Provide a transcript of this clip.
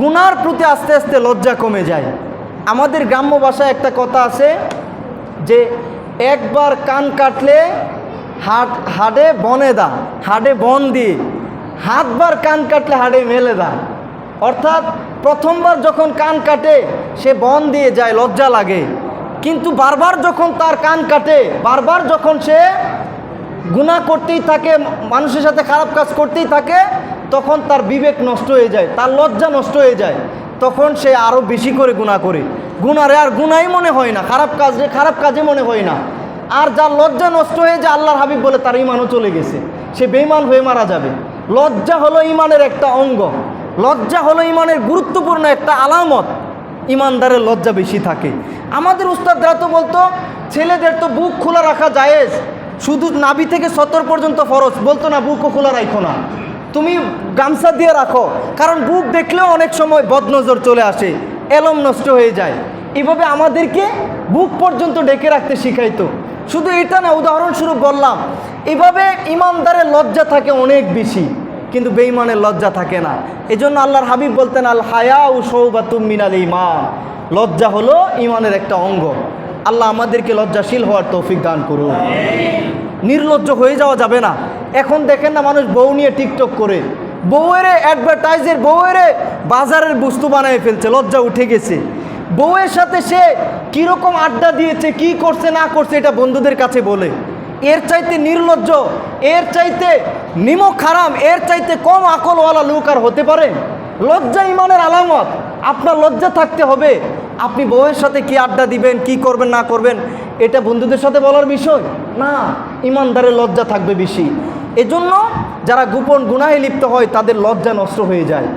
গুনার প্রতি আস্তে আস্তে লজ্জা কমে যায়। আমাদের গ্রাম্য ভাষায় একটা কথা আছে যে একবার কান কাটলে হাড়ে বনে দা, হাড়ে বন দিয়ে, হাতবার কান কাটলে হাড়ে মেলে দা। অর্থাৎ প্রথমবার যখন কান কাটে সে বন দিয়ে যায়, লজ্জা লাগে, কিন্তু বারবার যখন তার কান কাটে, বারবার যখন সে গুনাহ করতেই থাকে, মানুষের সাথে খারাপ কাজ করতেই থাকে, তখন তার বিবেক নষ্ট হয়ে যায়, তার লজ্জা নষ্ট হয়ে যায়, তখন সে আরও বেশি করে গুনাহ করে। গুনারে আর গুনাই মনে হয় না, খারাপ কাজে মনে হয় না। আর যার লজ্জা নষ্ট হয়ে যায়, আল্লাহর হাবিব বলে তার ঈমানও চলে গেছে, সে বেঈমান হয়ে মারা যাবে। লজ্জা হলো ঈমানের একটা অঙ্গ, লজ্জা হলো ঈমানের গুরুত্বপূর্ণ একটা আলামত। ঈমানদারের লজ্জা বেশি থাকে। আমাদের উস্তাদরা তো বলতো ছেলেদের তো বুক খোলা রাখা জায়েজ, শুধু নাভি থেকে সতর পর্যন্ত ফরজ, বলতো না বুকও খোলা রাখো না, তুমি গামছা দিয়ে রাখো, কারণ বুক দেখলেও অনেক সময় বদনজর চলে আসে, এলম নষ্ট হয়ে যায়। এভাবে আমাদেরকে বুক পর্যন্ত ঢেকে রাখতে শিখাইতো। শুধু এটা না, উদাহরণস্বরূপ বললাম, এভাবে ঈমানদারের লজ্জা থাকে অনেক বেশি, কিন্তু বেঈমানের লজ্জা থাকে না। এজন্য আল্লাহর হাবিব বলতেন আল হায়াউ শাউবাতুম মিনাল ঈমান, লজ্জা হলো ঈমানের একটা অঙ্গ। আল্লাহ আমাদেরকে লজ্জাশীল হওয়ার তৌফিক দান করুন। নির্লজ্জ হয়ে যাওয়া যাবে না। এখন দেখেন না, মানুষ বউ নিয়ে টিকটক করে, বউয়ের অ্যাডভার্টাইজের, বউয়ের বাজারের বস্তু বানায় ফেলছে, লজ্জা উঠে গেছে। বউয়ের সাথে সে কীরকম আড্ডা দিয়েছে, কি করছে না করছে, এটা বন্ধুদের কাছে বলে। এর চাইতে নির্লজ্জ, এর চাইতে নিমক হারাম, এর চাইতে কম আকলওয়ালা লোক আর হতে পারে? লজ্জা ঈমানের আলামত। আপনার লজ্জা থাকতে হবে। আপনি বউয়ের সাথে কি আড্ডা দিবেন, কি করবেন না করবেন, এটা বন্ধুদের সাথে বলার বিষয় না। ঈমানদারের লজ্জা থাকবে বেশি। এজন্য যারা গোপন গুনাহে লিপ্ত হয় তাদের লজ্জা নষ্ট হয়ে যায়।